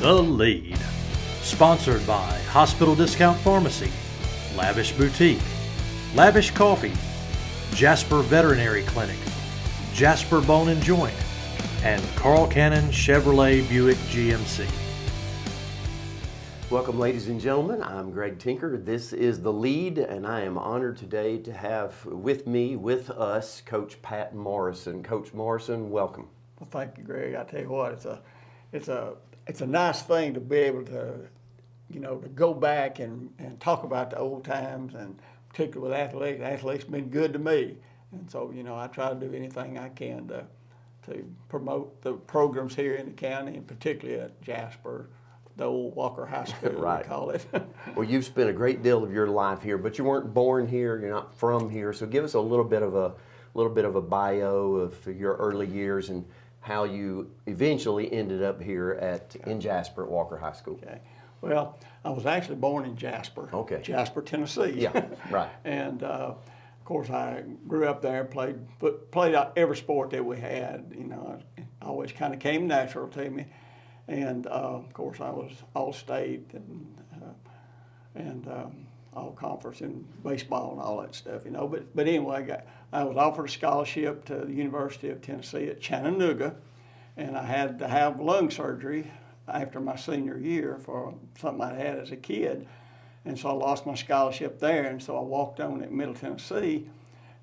The Lead. Sponsored by Hospital Discount Pharmacy, Lavish Boutique, Lavish Coffee, Jasper Veterinary Clinic, Jasper Bone and Joint, and Carl Cannon Chevrolet Buick GMC. Welcome, ladies and gentlemen. I'm Greg Tinker. This is The Lead, and I am honored today to have with us, Coach Pat Morrison. Coach Morrison, welcome. Well, thank you, Greg. I tell you what, it's a nice thing to be able to, to go back and talk about the old times, and particularly with athletics. Athletics have been good to me, and so I try to do anything I can to promote the programs here in the county, and particularly at Jasper, the old Walker High School, Right. we call it. Well, you've spent a great deal of your life here, but you weren't born here. You're not from here. So give us a little bit of a bio of your early years and how you eventually ended up here in Jasper at Walker High School. Okay. Well, I was actually born in Jasper. Okay. Jasper, Tennessee. Yeah. Right. And of course, I grew up there, played out every sport that we had. It always kind of came natural to me. And of course, I was all-state and all-conference in baseball and all that stuff. But anyway, I was offered a scholarship to the University of Tennessee at Chattanooga, and I had to have lung surgery after my senior year for something I had as a kid. And so I lost my scholarship there, and so I walked on at Middle Tennessee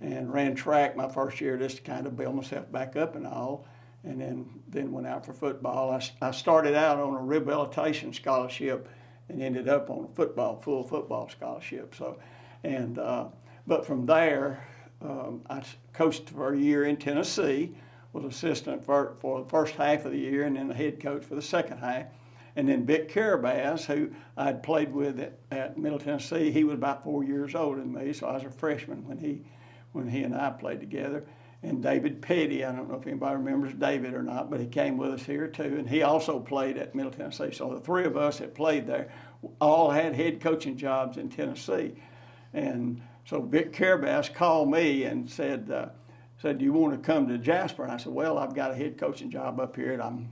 and ran track my first year just to kind of build myself back up and all. And then went out for football. I started out on a rehabilitation scholarship and ended up on a full football scholarship. But from there, I coached for a year in Tennessee, was assistant for the first half of the year, and then the head coach for the second half. And then Vic Carabas, who I'd played with at Middle Tennessee, he was about 4 years older than me, so I was a freshman when he and I played together. And David Petty, I don't know if anybody remembers David or not, but he came with us here too, and he also played at Middle Tennessee. So the three of us that played there all had head coaching jobs in Tennessee. And so Vic Carabas called me and said, do you want to come to Jasper? And I said, well, I've got a head coaching job up here that I'm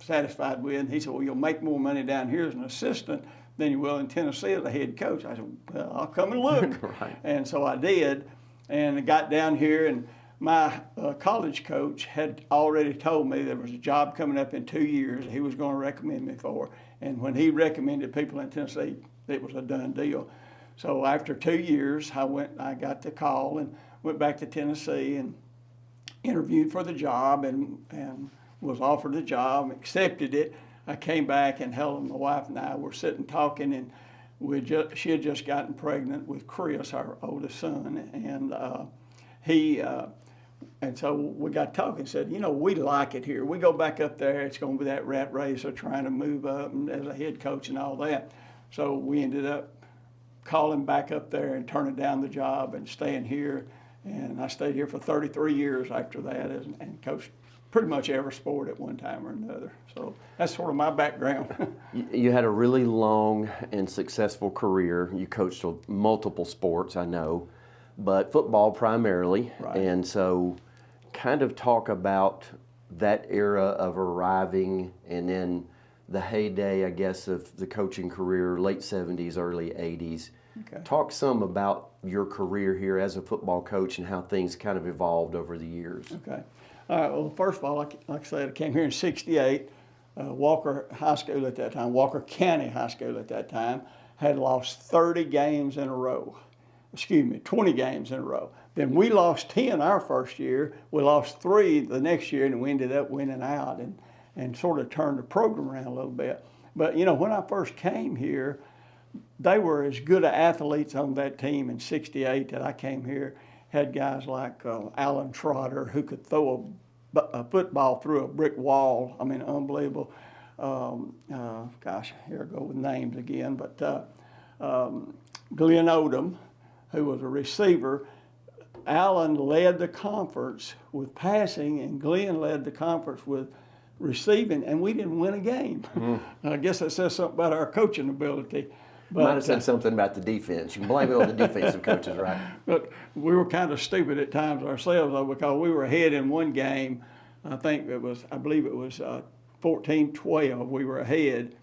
satisfied with. And he said, well, you'll make more money down here as an assistant than you will in Tennessee as a head coach. I said, well, I'll come and look. Right. And so I did, and I got down here, and my college coach had already told me there was a job coming up in 2 years he was going to recommend me for. And when he recommended people in Tennessee, it was a done deal. So after 2 years, I got the call and went back to Tennessee and interviewed for the job and was offered the job, accepted it. I came back, and Helen, my wife, and I were sitting talking, and she had just gotten pregnant with Chris, our oldest son, and so we got talking and said, we like it here. We go back up there, it's going to be that rat race of trying to move up and as a head coach and all that. So we ended up calling back up there and turning down the job and staying here. And I stayed here for 33 years after that and coached pretty much every sport at one time or another. So that's sort of my background. You had a really long and successful career. You coached multiple sports, I know, but football primarily. Right. And so kind of talk about that era of arriving and then the heyday, I guess, of the coaching career, late 70s, early 80s. Okay. Talk some about your career here as a football coach and how things kind of evolved over the years. Okay. All right. Well, first of all, like I said, I came here in '68. Walker High School at that time, Walker County High School at that time, had lost 30 games in a row. 20 games in a row. Then we lost 10 our first year. We lost 3 the next year, and we ended up winning out and sort of turned the program around a little bit. But, when I first came here, they were as good athletes on that team in '68 that I came here. Had guys like Alan Trotter, who could throw a football through a brick wall. I mean, unbelievable. Here I go with names again. But Glenn Odom, who was a receiver. Allen led the conference with passing, and Glenn led the conference with receiving, and we didn't win a game. I guess that says something about our coaching ability. But, might have said something about the defense. You can blame it on the defensive coaches, right? But we were kind of stupid at times ourselves, though, because we were ahead in one game. I believe it was 14-12. We were ahead,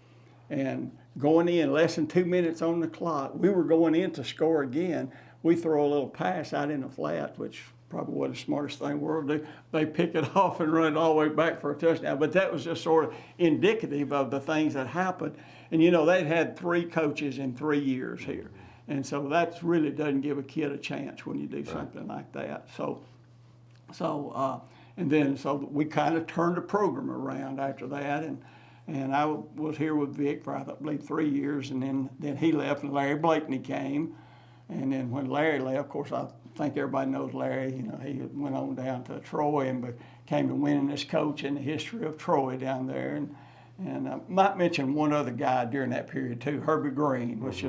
And going in, less than 2 minutes on the clock, we were going in to score again. We throw a little pass out in the flat, which probably wasn't the smartest thing in the world to do. They pick it off and run it all the way back for a touchdown. But that was just sort of indicative of the things that happened. And, you know, they'd had 3 coaches in 3 years here. And so that really doesn't give a kid a chance when you do something like that. So we kind of turned the program around after that. And I was here with Vic for, I believe, 3 years. And then he left and Larry Blakeney came. And then when Larry left, of course, I think everybody knows Larry. You know, he went on down to Troy and became the winningest coach in the history of Troy down there. And I might mention one other guy during that period too, Herbie Green, which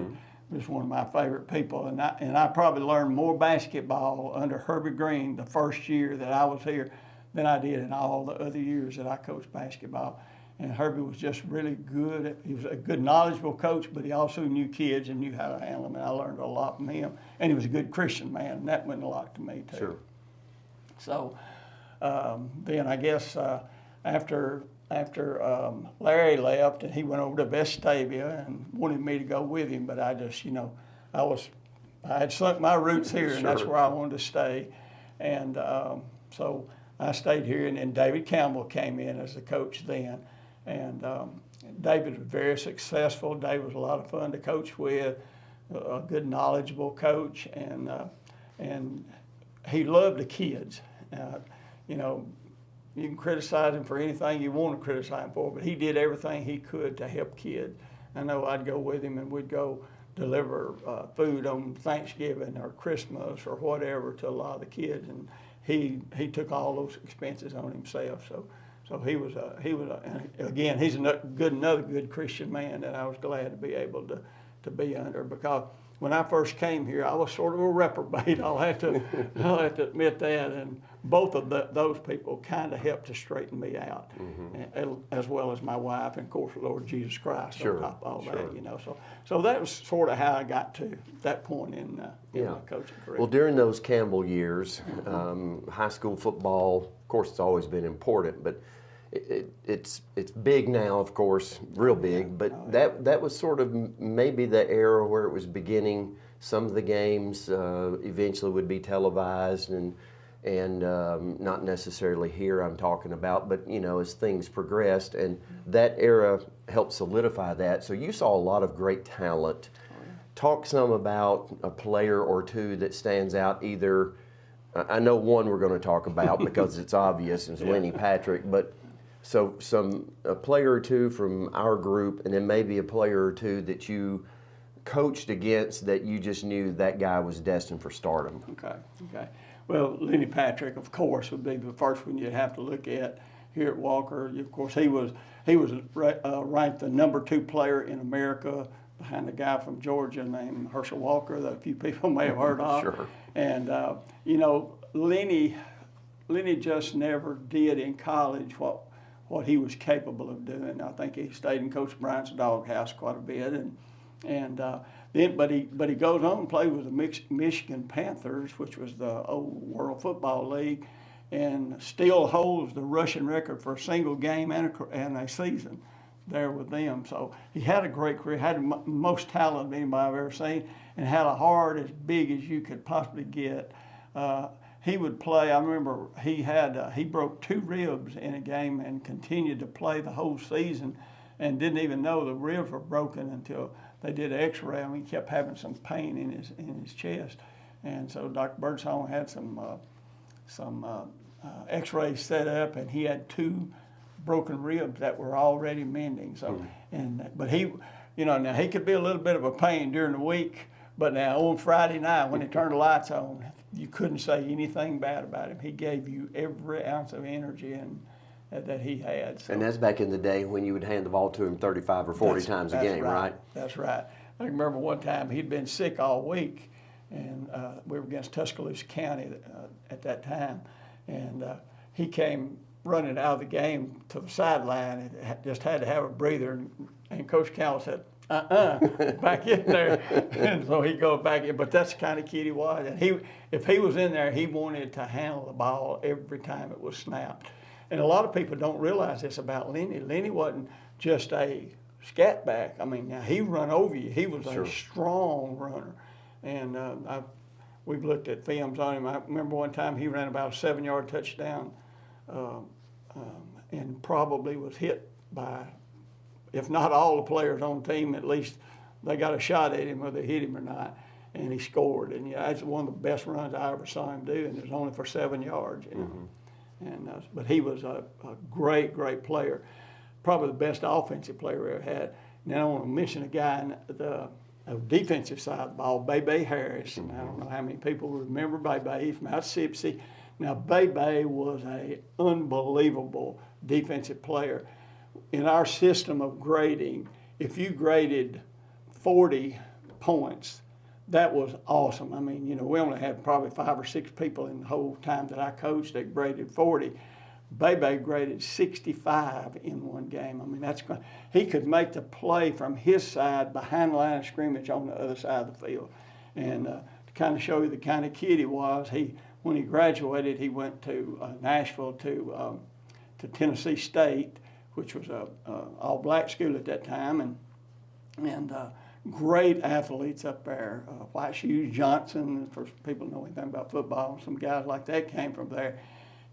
was one of my favorite people. And I probably learned more basketball under Herbie Green the first year that I was here than I did in all the other years that I coached basketball. And Herbie was just really good. He was a good, knowledgeable coach, but he also knew kids and knew how to handle them. And I learned a lot from him. And he was a good Christian man, and that meant a lot to me too. Sure. So then I guess after Larry left, and he went over to Vestavia and wanted me to go with him, but I just, you know, I had sunk my roots here, and that's where I wanted to stay. And so I stayed here, and then David Campbell came in as the coach then. And David was very successful. David was a lot of fun to coach with, a good, knowledgeable coach, and he loved the kids. You know, you can criticize him for anything you want to criticize him for, but he did everything he could to help kids. I know I'd go with him and we'd go deliver food on Thanksgiving or Christmas or whatever to a lot of the kids, and he took all those expenses on himself. So he was again, he's another good Christian man that I was glad to be able to be under, because when I first came here, I was sort of a reprobate. I'll have to admit that, and both of those people kind of helped to straighten me out, as well as my wife and, of course, the Lord Jesus Christ on top of all that, you know. So that was sort of how I got to that point in my coaching career. Well, during those Campbell years, high school football, of course, it's always been important, but it's big now, of course, real big, but that was sort of maybe the era where it was beginning. Some of the games eventually would be televised, and not necessarily here I'm talking about, but you know, as things progressed, and that era helped solidify that. So you saw a lot of great talent. Talk some about a player or two that stands out. Either I know one we're going to talk about because it's obvious, it's Lenny Patrick, but so a player or two from our group, and then maybe a player or two that you coached against that you just knew that guy was destined for stardom. Okay. Well, Lenny Patrick, of course, would be the first one you'd have to look at here at Walker. Of course, he was ranked the #2 player in America behind a guy from Georgia named Herschel Walker that a few people may have heard of. Sure. And you know, Lenny just never did in college what he was capable of doing. I think he stayed in Coach Bryant's doghouse quite a bit, but he goes on and played with the Michigan Panthers, which was the old World Football League, and still holds the rushing record for a single game and a season there with them. So he had a great career, had the most talent of anybody I've ever seen, and had a heart as big as you could possibly get. He would play. I remember he broke 2 ribs in a game and continued to play the whole season, and didn't even know the ribs were broken until they did an X-ray. I mean, he kept having some pain in his chest, and so Dr. Birdsong had some X-rays set up, and he had 2 broken ribs that were already mending. So, but he, you know, now he could be a little bit of a pain during the week, but now on Friday night when they turned the lights on, you couldn't say anything bad about him. He gave you every ounce of energy that he had. So. And that's back in the day when you would hand the ball to him 35 or 40 times a game, right? That's right. I remember one time he'd been sick all week, and we were against Tuscaloosa County at that time, and he came running out of the game to the sideline and just had to have a breather, and Coach Campbell said, back in there. And so he goes back in, but that's the kind of kid he was. And if he was in there, he wanted to handle the ball every time it was snapped. And a lot of people don't realize this about Lenny. Lenny wasn't just a scat back. I mean, now he run over you. He was Sure. a strong runner, and we've looked at films on him. I remember one time he ran about a 7-yard touchdown, and probably was hit by, if not all the players on the team, at least they got a shot at him whether they hit him or not, and he scored. And yeah, that's one of the best runs I ever saw him do, and it was only for 7 yards. You know? And but he was a great player, probably the best offensive player we ever had. Now I want to mention a guy on the defensive side of the ball, Bebe Harris. And I don't know how many people remember Bebe. He's from out of Sipsey. Now Bebe was an unbelievable defensive player. In our system of grading, if you graded 40 points, that was awesome. I mean, you know, we only had probably 5 or 6 people in the whole time that I coached that graded 40. Bebe graded 65 in one game. I mean, he could make the play from his side behind the line of scrimmage on the other side of the field. And to kind of show you the kind of kid he was, when he graduated, he went to Nashville to Tennessee State, which was a all-black school at that time, and great athletes up there. White Shoes Johnson, for people who know anything about football, some guys like that came from there.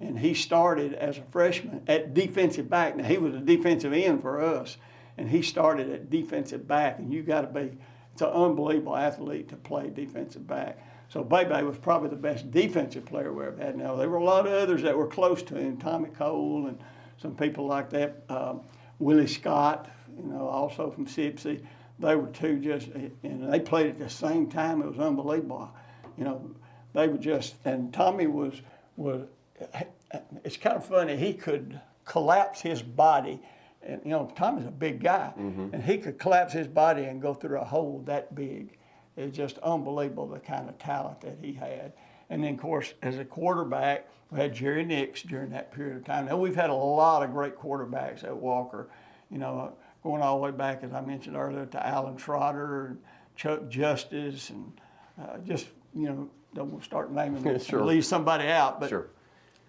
And he started as a freshman at defensive back. Now, he was a defensive end for us, and he started at defensive back. And you got to be, it's an unbelievable athlete to play defensive back. So Bebe was probably the best defensive player we ever had. Now, there were a lot of others that were close to him, Tommy Cole and some people like that. Willie Scott, you know, also from Sipsey. They were two and they played at the same time. It was unbelievable. You know, they were just, and Tommy was, it's kind of funny, he could collapse his body. And, you know, Tommy's a big guy, and he could collapse his body and go through a hole that big. It's just unbelievable the kind of talent that he had. And then, of course, as a quarterback, we had Jerry Nix during that period of time. Now, we've had a lot of great quarterbacks at Walker, you know, going all the way back, as I mentioned earlier, to Alan Trotter and Chuck Justice, and just, you know, don't start naming them Sure. and leave somebody out. But, Sure.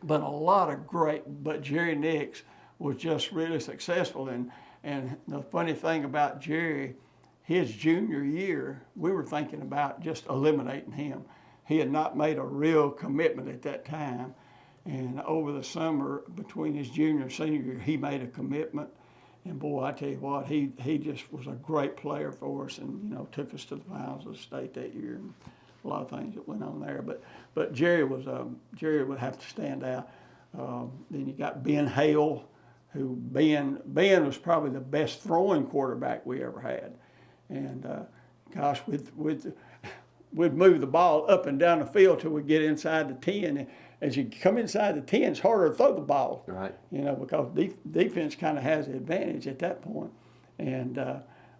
but a lot of but Jerry Nix was just really successful. And the funny thing about Jerry, his junior year, we were thinking about just eliminating him. He had not made a real commitment at that time. And over the summer, between his junior and senior year, he made a commitment. And boy, I tell you what, he just was a great player for us, and you know, took us to the finals of the state that year, and a lot of things that went on there. But Jerry would have to stand out. Then you got Ben Hale, who Ben was probably the best throwing quarterback we ever had, and gosh, we'd move the ball up and down the field till we get inside the 10. And as you come inside the 10, it's harder to throw the ball. Right. You know, because defense kind of has the advantage at that point. And,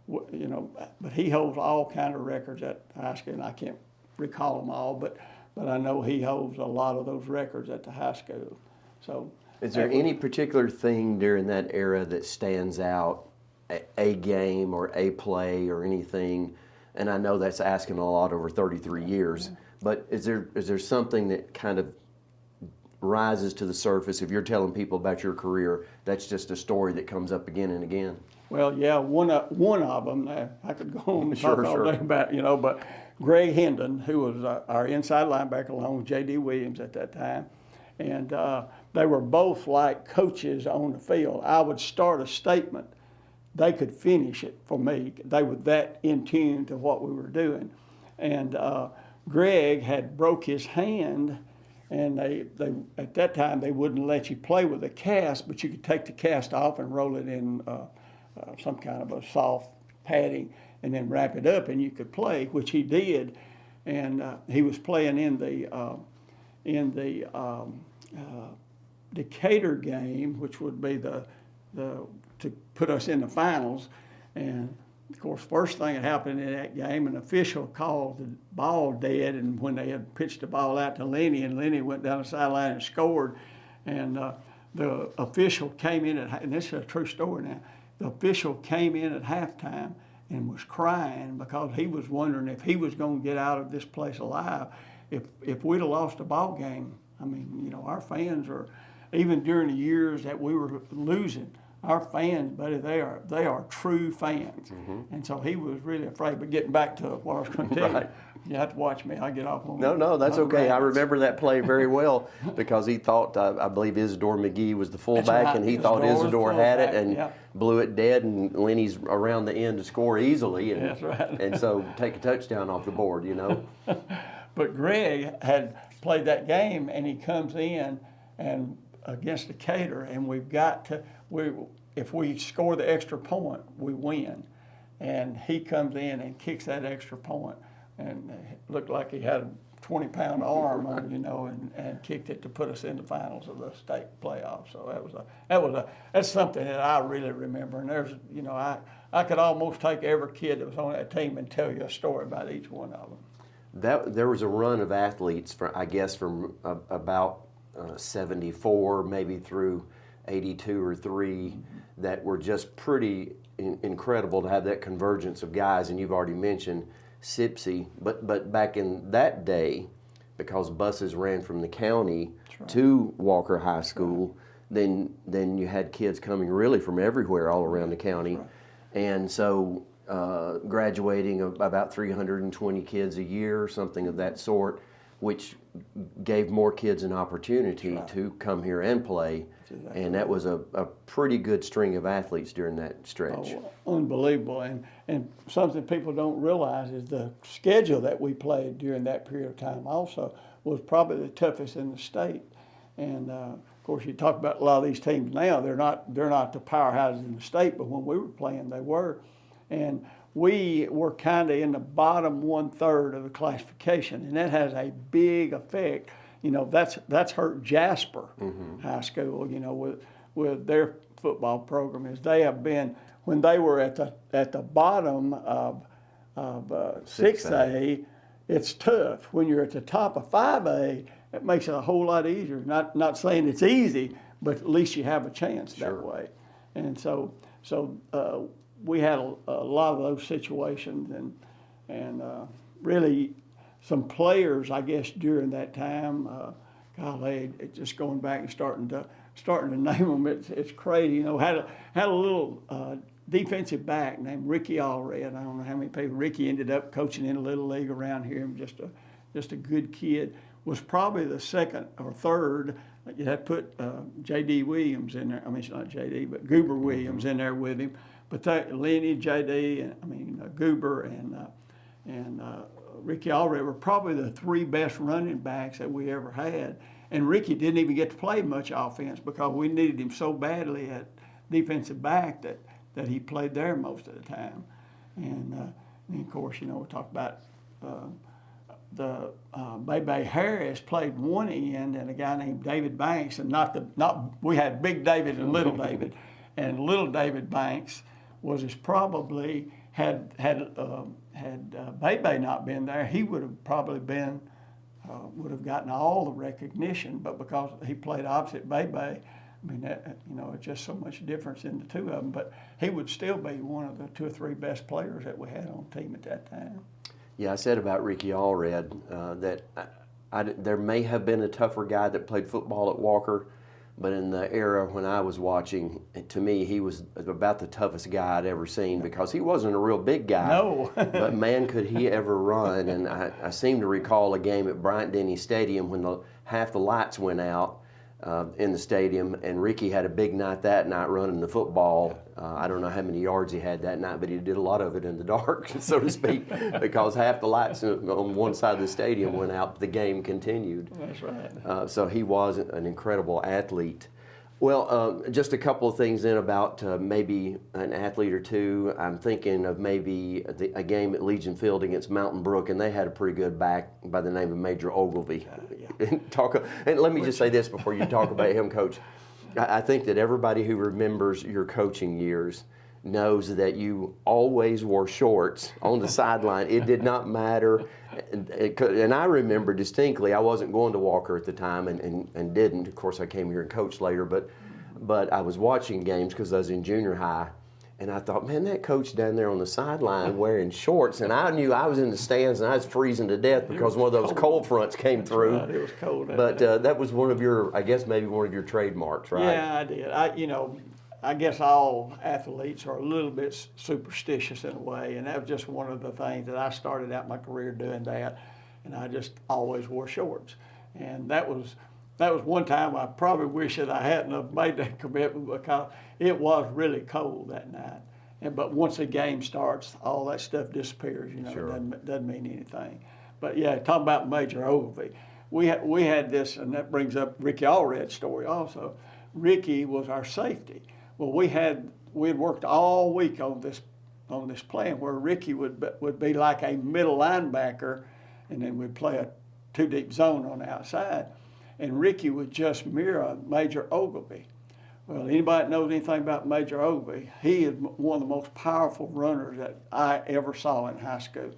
you know, but he holds all kind of records at high school, and I can't recall them all, but I know he holds a lot of those records at the high school. So, is there any particular thing during that era that stands out, a game or a play or anything? And I know that's asking a lot over 33 years, but is there something that kind of rises to the surface if you're telling people about your career? That's just a story that comes up again and again. Well, yeah, one of them. I could go on and Sure, talk all sure. day about, you know, but Greg Hendon, who was our inside linebacker along with J.D. Williams at that time, and they were both like coaches on the field. I would start a statement, they could finish it for me. They were that in tune to what we were doing. And Greg had broke his hand, and they at that time they wouldn't let you play with a cast, but you could take the cast off and roll it in some kind of a soft padding, and then wrap it up, and you could play, which he did. And he was playing in the Decatur game, which would be the to put us in the finals. And of course, first thing that happened in that game, an official called the ball dead, and when they had pitched the ball out to Lenny, and Lenny went down the sideline and scored, and the official came in and this is a true story now, the official came in at halftime and was crying because he was wondering if he was going to get out of this place alive. If we'd have lost a ball game, I mean, you know, our fans are, even during the years that we were losing, our fans, buddy, they are true fans. And so he was really afraid. But getting back to what I was going to tell you, you have to watch me. I get off on No, that's on okay. I rants. remember that play very well because he thought, I believe Isidore McGee was the fullback, right. and he thought Isidore was Isidore had it fullback, and yep. blew it dead, and Lenny's around the end to score easily, and, That's right. and so take a touchdown off the board, you know. But Greg had played that game, and he comes in and against Decatur, and if we score the extra point, we win. And he comes in and kicks that extra point, and it looked like he had a 20-pound arm on, and kicked it to put us in the finals of the state playoffs. So that's something that I really remember. And there's, I could almost take every kid that was on that team and tell you a story about each one of them. There was a run of athletes, from about 74 maybe through 82 or 3 that were just pretty incredible to have that convergence of guys. And you've already mentioned Sipsey, but back in that day, because buses ran from the county to Walker High School, then you had kids coming really from everywhere all around the county. And so graduating about 320 kids a year, something of that sort, which gave more kids an opportunity to come here and play. Exactly. And that was a pretty good string of athletes during that stretch. Oh, unbelievable. And something people don't realize is the schedule that we played during that period of time also was probably the toughest in the state. And of course, you talk about a lot of these teams now, they're not the powerhouses in the state, but when we were playing, they were. And we were kind of in the bottom 1/3 of the classification, and that has a big effect. That's hurt Jasper High School. With their football program, is they have been, when they were at the bottom of 6A, it's tough. When you're at the top of 5A, it makes it a whole lot easier. Not saying it's easy, but at least you have a chance that way. And so we had a lot of those situations, and really some players, I guess, during that time. Golly, just going back and starting to name them, it's crazy. Had a little defensive back named Ricky Allred. I don't know how many people. Ricky ended up coaching in a little league around here. Just a good kid. Was probably the second or third. You had to put J.D. Williams in there. I mean, it's not J.D., but Goober Williams in there with him. But Lenny, J.D., Goober, and Ricky Allred were probably the 3 best running backs that we ever had. And Ricky didn't even get to play much offense because we needed him so badly at defensive back that he played there most of the time. And of course, we talk about the Bebe Harris played one end, and a guy named David Banks, and we had Big David and Little David, and Little David Banks was probably had Bebe not been there, he would have probably been would have gotten all the recognition, but because he played opposite Bebe, it's just so much difference in the two of them. But he would still be one of the 2 or 3 best players that we had on the team at that time. Yeah, I said about Ricky Allred that there may have been a tougher guy that played football at Walker, but in the era when I was watching, to me, he was about the toughest guy I'd ever seen because he wasn't a real big guy. No. But man, could he ever run. And I seem to recall a game at Bryant-Denny Stadium when half the lights went out in the stadium, and Ricky had a big night that night running the football. I don't know how many yards he had that night, but he did a lot of it in the dark, so to speak, because half the lights on one side of the stadium went out, the game continued. That's right. So he was an incredible athlete. Well, just a couple of things then about maybe an athlete or two. I'm thinking of maybe a game at Legion Field against Mountain Brook, and they had a pretty good back by the name of Major Ogilvy. And let me just say this before you talk about him, Coach. I think that everybody who remembers your coaching years knows that you always wore shorts on the sideline. It did not matter. And I remember distinctly, I wasn't going to Walker at the time and didn't. Of course, I came here and coached later, but I was watching games because I was in junior high. And I thought, man, that coach down there on the sideline wearing shorts. And I knew I was in the stands and I was freezing to death because one of those cold fronts came through. Right, it was cold. But that was one of your, I guess, maybe one of your trademarks, right? Yeah, I did. I guess all athletes are a little bit superstitious in a way, and that was just one of the things that I started out my career doing that, and I just always wore shorts. And that was one time I probably wish that I hadn't have made that commitment, because it was really cold that night. But once the game starts, all that stuff disappears. Sure. It doesn't mean anything. But yeah, talking about Major Ogilvy, we had this, and that brings up Ricky Allred's story also. Ricky was our safety. Well, we had worked all week on this plan where Ricky would be like a middle linebacker, and then we'd play a 2-deep zone on the outside, and Ricky would just mirror Major Ogilvy. Well, anybody that knows anything about Major Ogilvy, he is one of the most powerful runners that I ever saw in high school.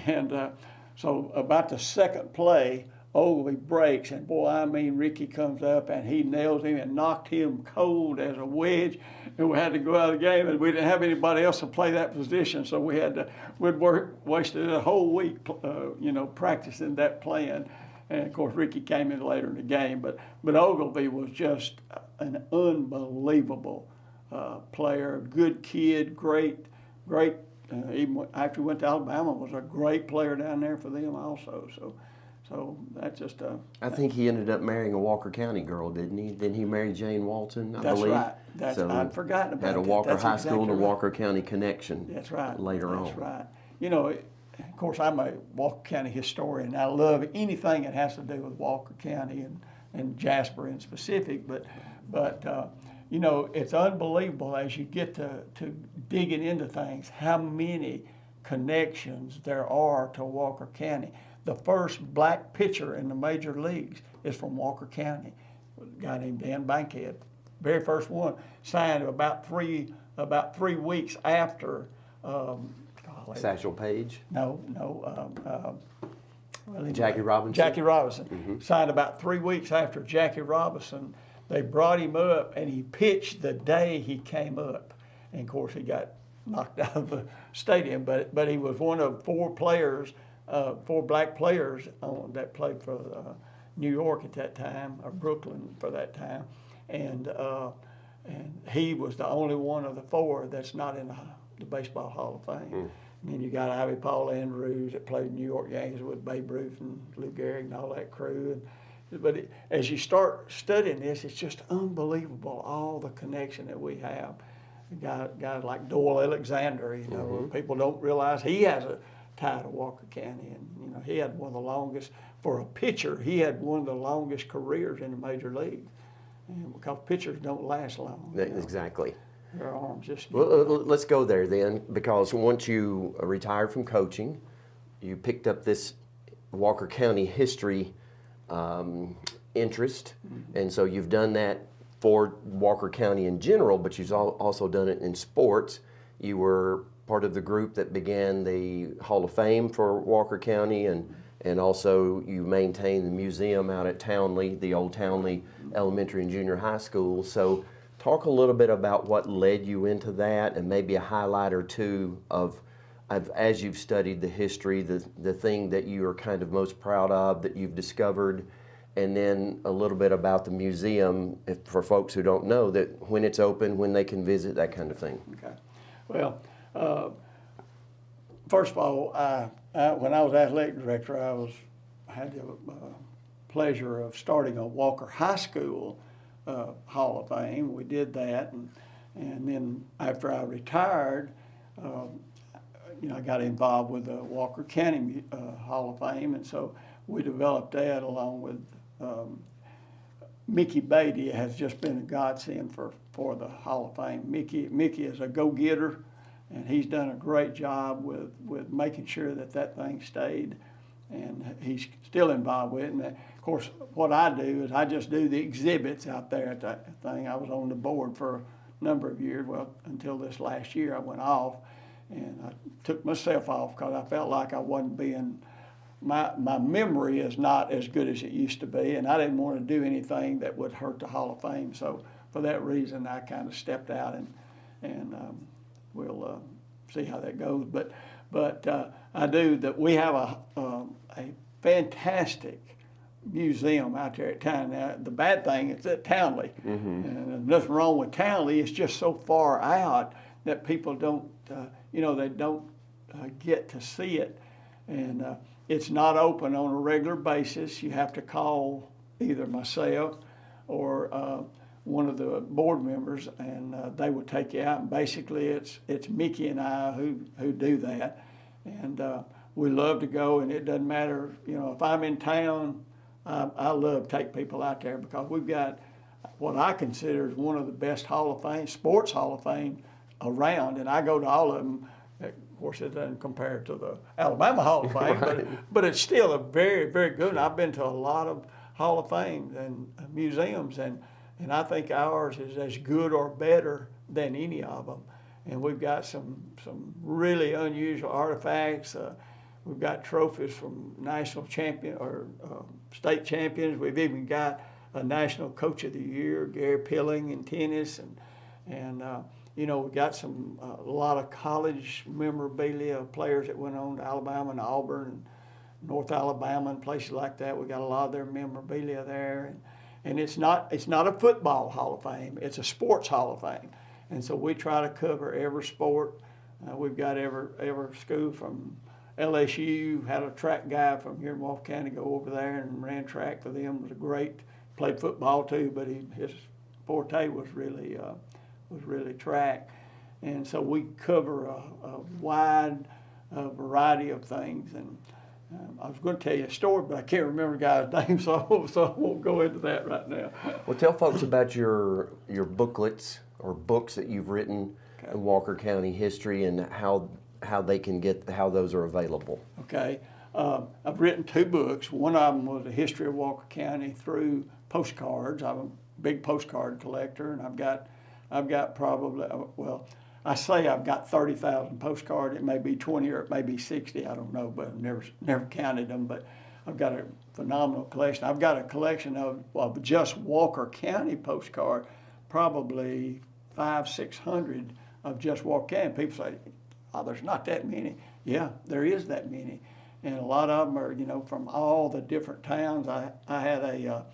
And so about the second play, Ogilvy breaks, and boy, I mean, Ricky comes up and he nails him and knocked him cold as a wedge, and we had to go out of the game, and we didn't have anybody else to play that position, so we'd wasted a whole week, practicing that plan. And of course, Ricky came in later in the game, but Ogilvy was just an unbelievable player, good kid, great. Even after he went to Alabama, was a great player down there for them also. So that's just I think he ended up marrying a Walker County girl, didn't he? Didn't he marry Jane Walton, I believe? That's right. I'd forgotten about that. Had a Walker That's High School to exactly right. Walker County connection. That's right. Later on. That's right. Of course, I'm a Walker County historian. I love anything that has to do with Walker County and Jasper in specific. But it's unbelievable as you get to digging into things how many connections there are to Walker County. The first black pitcher in the major leagues is from Walker County, a guy named Dan Bankhead. Very first one, signed about three weeks after. Satchel Paige? No. Jackie Robinson? Jackie Robinson. Signed about 3 weeks after Jackie Robinson. They brought him up, and he pitched the day he came up. And of course, he got knocked out of the stadium. But he was one of 4 black players that played for New York at that time, or Brooklyn for that time. And he was the only one of the 4 that's not in the Baseball Hall of Fame. And then you got Ivy Paul Andrews that played New York Yankees with Babe Ruth and Lou Gehrig and all that crew. But as you start studying this, it's just unbelievable, all the connection that we have. Guys like Doyle Alexander, people don't realize he has a tie to Walker County. And, he had one of the longest, for a pitcher, he had one of the longest careers in the major league. And because pitchers don't last long. Exactly. Their arms just... Well, let's go there then, because once you retired from coaching, you picked up this Walker County history interest, and so you've done that for Walker County in general, but you've also done it in sports. You were part of the group that began the Hall of Fame for Walker County, and also you maintain the museum out at Townley, the old Townley Elementary and Junior High School. So talk a little bit about what led you into that, and maybe a highlight or two of as you've studied the history, the thing that you are kind of most proud of that you've discovered, and then a little bit about the museum for folks who don't know, that when it's open, when they can visit, that kind of thing. Okay. Well, first of all, when I was athletic director, I had the pleasure of starting a Walker High School Hall of Fame. We did that, and then after I retired, I got involved with the Walker County Hall of Fame, and so we developed that along with Mickey Beatty has just been a godsend for the Hall of Fame. Mickey is a go-getter, and he's done a great job with making sure that thing stayed, and he's still involved with it. And of course, what I do is I just do the exhibits out there at that thing. I was on the board for a number of years, well, until this last year I went off, and I took myself off because I felt like I wasn't being, my memory is not as good as it used to be, and I didn't want to do anything that would hurt the Hall of Fame. So for that reason, I kind of stepped out, and we'll see how that goes. But I do that. We have a fantastic museum out there at Town. Now, the bad thing is at Townley, and there's nothing wrong with Townley. It's just so far out that people don't, they don't get to see it, and it's not open on a regular basis. You have to call either myself or one of the board members, and they will take you out. And basically, it's Mickey and I who do that, and we love to go. And it doesn't matter, if I'm in town. I love to take people out there because we've got what I consider is one of the best sports Hall of Fame around, and I go to all of them. Of course, it doesn't compare to the Alabama Hall of Fame, Right. but it's still a very, very good. I've been to a lot of Hall of Fame and museums, and I think ours is as good or better than any of them. And we've got some really unusual artifacts. We've got trophies from national champion or state champions. We've even got a national coach of the year, Gary Pilling in tennis, and we've got a lot of college memorabilia of players that went on to Alabama and Auburn and North Alabama and places like that. We got a lot of their memorabilia there, and it's not a football Hall of Fame. It's a sports Hall of Fame, and so we try to cover every sport. We've got every school from LSU, had a track guy from here in Walker County go over there and ran track for them. Was a great, played football too, but his forte was really track. And so we cover a wide variety of things. And I was going to tell you a story, but I can't remember the guy's name, so I won't go into that right now. Well, tell folks about your booklets or books that you've written in Walker County history and how they can how those are available. Okay. I've written 2 books. One of them was a history of Walker County through postcards. I'm a big postcard collector, and I've got probably, I say I've got 30,000 postcards. It may be 20 or it may be 60. I don't know, but I've never counted them. But I've got a phenomenal collection. I've got a collection of just Walker County postcard, probably 500-600 of just Walker County. People say, "Oh, there's not that many." Yeah, there is that many, and a lot of them are, from all the different towns. I had a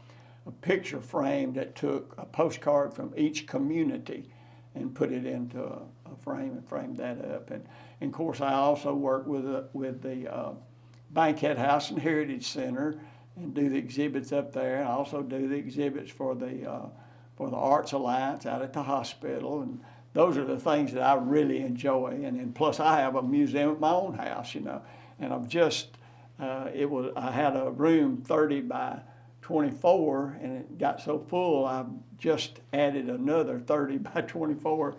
picture frame that took a postcard from each community and put it into a frame and framed that up. And of course, I also work with the Bankhead House and Heritage Center and do the exhibits up there. And I also do the exhibits for the Arts Alliance out at the hospital. And those are the things that I really enjoy. And then plus I have a museum at my own house, and I've just, I had a room 30 by 24 and it got so full, I've just added another 30 by 24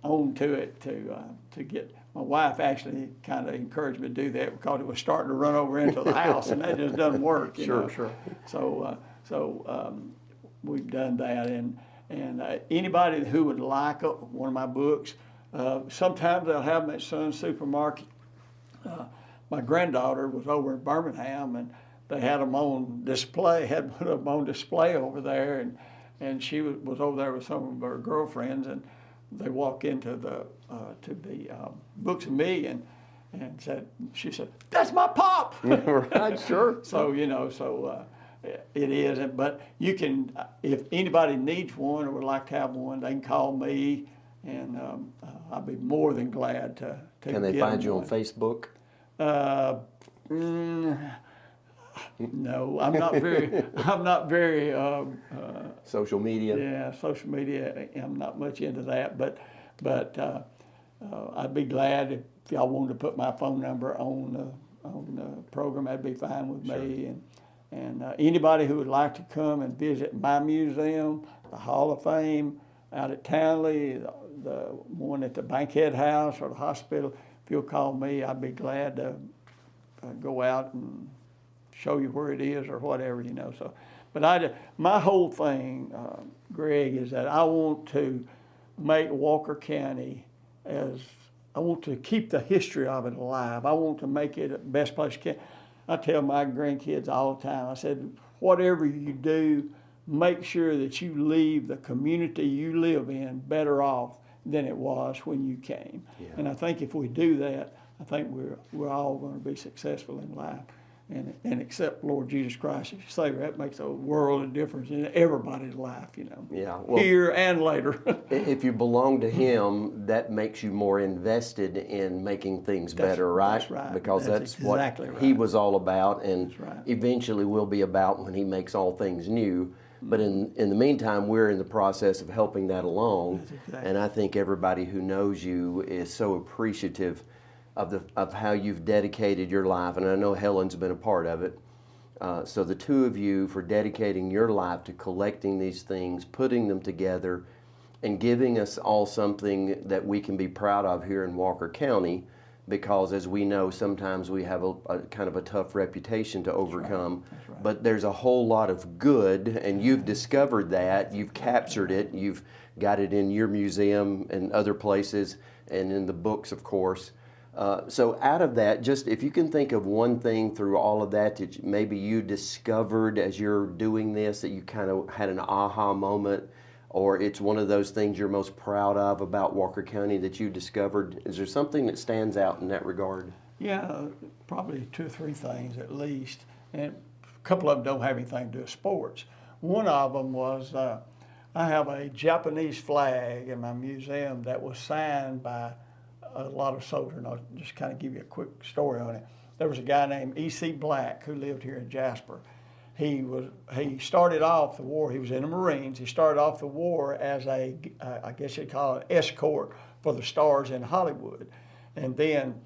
onto it to get, my wife actually kind of encouraged me to do that because it was starting to run over into the house and that just doesn't work. Sure. So we've done that. And anybody who would like one of my books, sometimes they'll have them at Sun's Supermarket. My granddaughter was over in Birmingham, and they had them on display. Had put them on display over there, and she was over there with some of her girlfriends, and they walk into the Books and Me, and she said, "That's my pop." Right, sure. So it is, but you can, if anybody needs one or would like to have one, they can call me, and I'd be more than glad to Can they find you on Facebook? No, I'm not very. Social media. Yeah, social media. I'm not much into that, but I'd be glad if y'all wanted to put my phone number on the program. That'd be fine with me. And anybody who would like to come and visit my museum, the Hall of Fame out at Townley, the one at the Bankhead House or the hospital, if you'll call me, I'd be glad to go out and show you where it is or whatever, So, but my whole thing, Greg, is that I want to make Walker County I want to keep the history of it alive. I want to make it the best place you can. I tell my grandkids all the time, I said, whatever you do, make sure that you leave the community you live in better off than it was when you came. Yeah. And I think if we do that, I think we're all going to be successful in life. and accept Lord Jesus Christ as your Savior. That makes a world of difference in everybody's life, Yeah, well, here and later. if you belong to Him, that makes you more invested in making things better, right? That's right. Because that's exactly what right. He was all about, and That's right. eventually will be about when He makes all things new. But in the meantime, we're in the process of helping that along. That's exactly. And I think everybody who knows you is so appreciative of how you've dedicated your life, and I know Helen's been a part of it. So the two of you for dedicating your life to collecting these things, putting them together, and giving us all something that we can be proud of here in Walker County, because as we know, sometimes we have a kind of a tough reputation to overcome. That's right. But there's a whole lot of good, and you've discovered that, you've captured it, you've got it in your museum and other places, and in the books, of course. So out of that, just if you can think of one thing through all of that that maybe you discovered as you're doing this, that you kind of had an aha moment, or it's one of those things you're most proud of about Walker County that you discovered. Is there something that stands out in that regard? Yeah, probably 2 or 3 things at least, and a couple of them don't have anything to do with sports. One of them was I have a Japanese flag in my museum that was signed by a lot of soldiers, and I'll just kind of give you a quick story on it. There was a guy named E.C. Black who lived here in Jasper. He started off the war, he was in the Marines, he started off the war as I guess you'd call it, escort for the stars in Hollywood. And then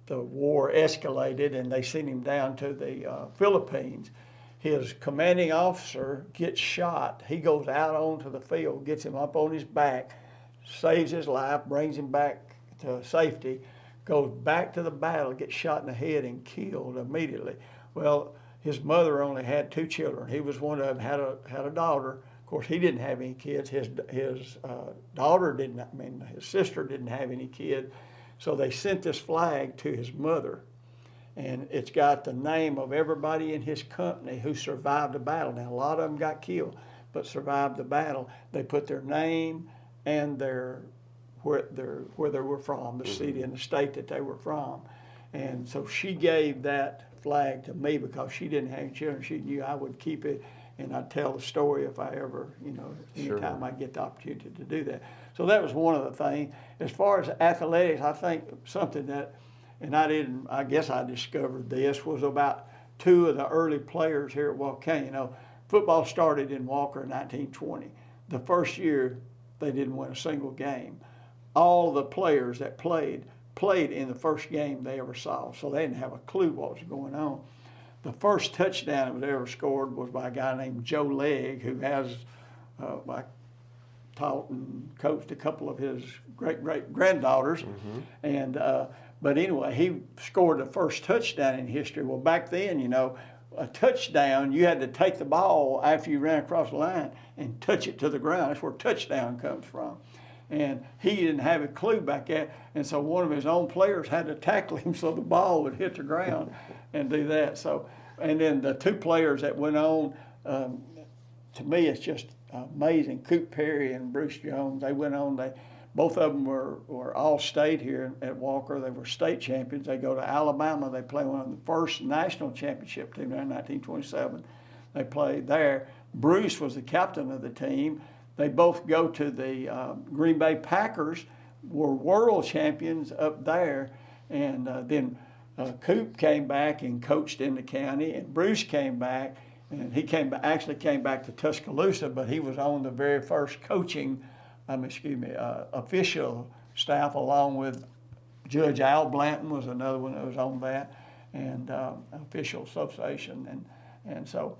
the war escalated and they sent him down to the Philippines. His commanding officer gets shot. He goes out onto the field, gets him up on his back, saves his life, brings him back to safety, goes back to the battle, gets shot in the head and killed immediately. Well, his mother only had 2 children. He was one of them, had a daughter. Of course, he didn't have any kids. His daughter didn't, his sister didn't have any kids. So they sent this flag to his mother. And it's got the name of everybody in his company who survived the battle. Now, a lot of them got killed, but survived the battle. They put their name and where they were from, the city and the state that they were from. And so she gave that flag to me because she didn't have any children. She knew I would keep it, and I'd tell the story if I ever, anytime I get the opportunity to do that. So that was one of the things. As far as athletics, I think something that, and I guess I discovered this, was about 2 of the early players here at Walker County. Football started in Walker in 1920. The first year, they didn't win a single game. All the players that played in the first game they ever saw, so they didn't have a clue what was going on. The first touchdown that was ever scored was by a guy named Joe Legg, who has taught and coached a couple of his great-great-granddaughters. Mm-hmm. And but anyway, he scored the first touchdown in history. Well, back then, a touchdown, you had to take the ball after you ran across the line and touch it to the ground. That's where touchdown comes from. And he didn't have a clue back then, and so one of his own players had to tackle him so the ball would hit the ground and do that. So, and then the 2 players that went on, to me, it's just amazing. Coop Perry and Bruce Jones, they went on. Both of them were all state here at Walker. They were state champions. They go to Alabama. They play one of the first national championship team there in 1927. They played there. Bruce was the captain of the team. They both go to the Green Bay Packers, were world champions up there, and then Coop came back and coached in the county, and Bruce came back, and he actually came back to Tuscaloosa, but he was on the very first coaching, official staff, along with Judge Al Blanton was another one that was on that, and official association, and so.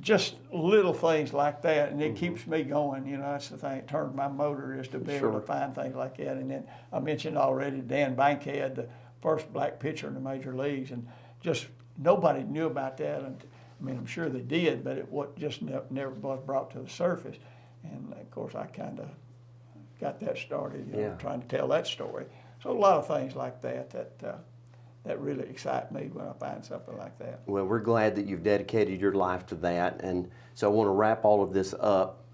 Just little things like that, and it keeps me going. That's the thing that turns my motor, is to be able to find things like that. And then I mentioned already Dan Bankhead, the first black pitcher in the major leagues, and just nobody knew about that. And I'm sure they did, but it just never was brought to the surface. And of course, I kind of got that started, trying to tell that story. So a lot of things like that that really excite me when I find something like that. Well, we're glad that you've dedicated your life to that. And so I want to wrap all of this up.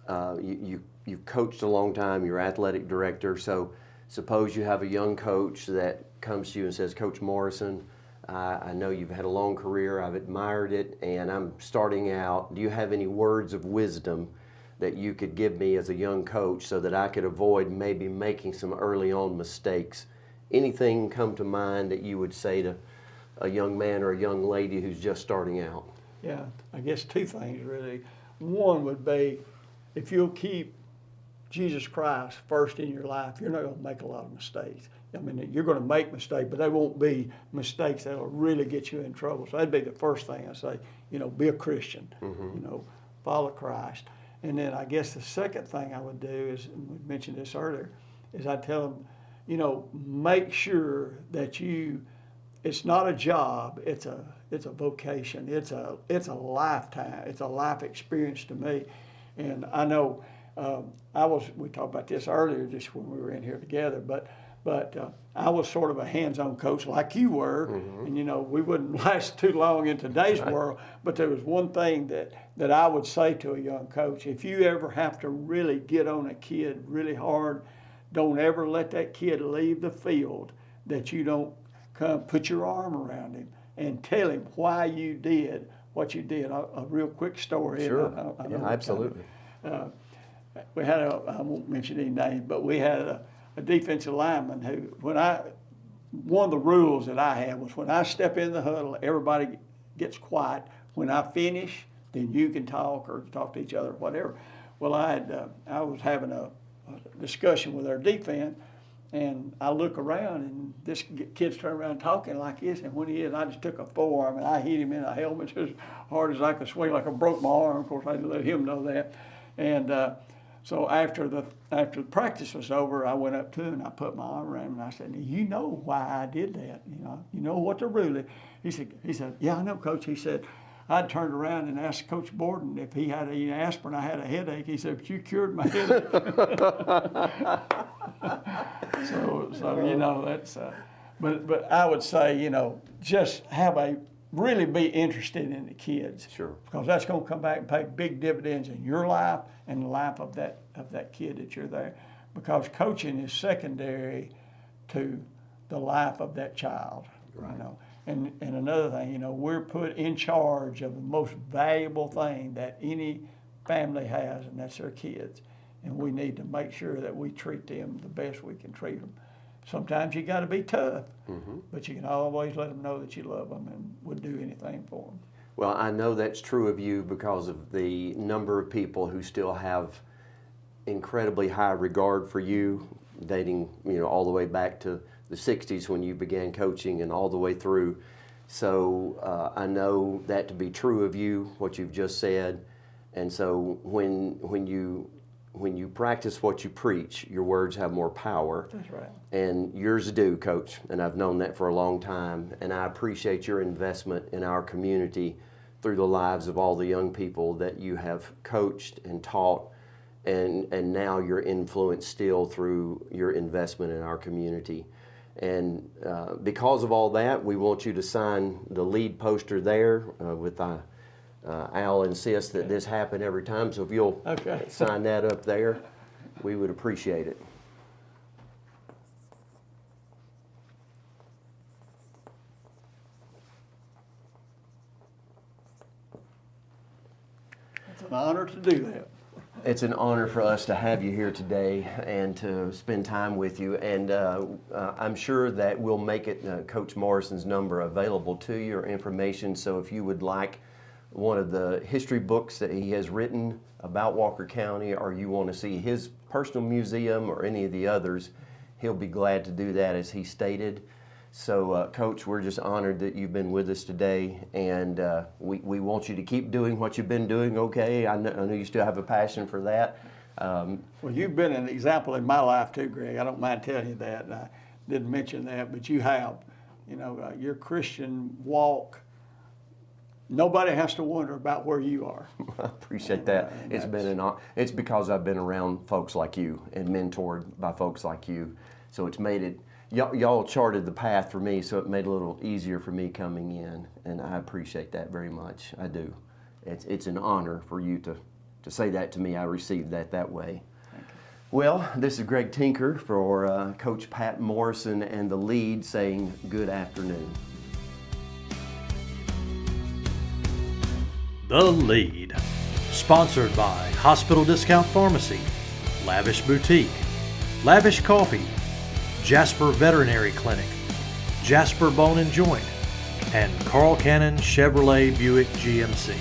You've coached a long time, you're athletic director. So suppose you have a young coach that comes to you and says, Coach Morrison, I know you've had a long career. I've admired it, and I'm starting out. Do you have any words of wisdom that you could give me as a young coach so that I could avoid maybe making some early on mistakes? Anything come to mind that you would say to a young man or a young lady who's just starting out? Yeah, I guess two things really. One would be, if you'll keep Jesus Christ first in your life, you're not going to make a lot of mistakes. I mean, you're going to make mistakes, but they won't be mistakes that'll really get you in trouble. So that'd be the first thing I say, be a Christian, follow Christ. And then I guess the second thing I would do is, and we mentioned this earlier, is I'd tell them, make sure that it's not a job, it's a vocation, it's a lifetime, it's a life experience to me. And I know we talked about this earlier just when we were in here together, but I was sort of a hands-on coach like you were, and we wouldn't last too long in today's world, but there was one thing that I would say to a young coach: if you ever have to really get on a kid really hard, don't ever let that kid leave the field that you don't come put your arm around him and tell him why you did what you did. A real quick story. Sure. Yeah, absolutely. We had I won't mention any names, but we had a defensive lineman who, one of the rules that I had was when I step in the huddle, everybody gets quiet. When I finish, then you can talk or talk to each other, whatever. Well, I was having a discussion with our defense, and I look around, and this kid's turning around talking like this, and when he is, I just took a forearm and I hit him in the helmet as hard as I could swing, like I broke my arm. Of course, I didn't let him know that. And so after the practice was over, I went up to him and I put my arm around him and I said, "You know why I did that? You know what the rule is?" He said, "Yeah, I know, Coach." He said, I turned around and asked Coach Borden if he had any aspirin. I had a headache. He said, "But you cured my headache." so that's. But I would say, just really be interested in the kids. Sure. Because that's going to come back and pay big dividends in your life and the life of that kid that you're there. Because coaching is secondary to the life of that child. Right. And another thing, we're put in charge of the most valuable thing that any family has, and that's their kids. And we need to make sure that we treat them the best we can treat them. Sometimes you got to be tough, but you can always let them know that you love them and would do anything for them. Well, I know that's true of you because of the number of people who still have incredibly high regard for you, dating, all the way back to the 60s when you began coaching and all the way through. So I know that to be true of you, what you've just said. And so when you practice what you preach, your words have more power. That's right. And yours do, Coach. And I've known that for a long time. And I appreciate your investment in our community through the lives of all the young people that you have coached and taught. And now your influence still through your investment in our community. And because of all that, we want you to sign the lead poster there with Al insists that this happen every time, so if you'll sign that up there, we would appreciate it. It's an honor to do that. It's an honor for us to have you here today and to spend time with you. And I'm sure that we'll make Coach Morrison's number available to you or information. So if you would like one of the history books that he has written about Walker County, or you want to see his personal museum or any of the others, he'll be glad to do that, as he stated. So, Coach, we're just honored that you've been with us today, and we want you to keep doing what you've been doing, okay? I know you still have a passion for that. Well, you've been an example in my life too, Greg. I don't mind telling you that. And I didn't mention that, but you have. Your Christian walk, nobody has to wonder about where you are. I appreciate that. It's been it's because I've been around folks like you and mentored by folks like you. So it's made it, y'all charted the path for me, so it made it a little easier for me coming in, and I appreciate that very much. I do. It's an honor for you to say that to me. I received that way. Thank you. Well, this is Greg Tinker for Coach Pat Morrison and the lead saying good afternoon. The Lead. Sponsored by Hospital Discount Pharmacy, Lavish Boutique, Lavish Coffee, Jasper Veterinary Clinic, Jasper Bone and Joint, and Carl Cannon Chevrolet Buick GMC.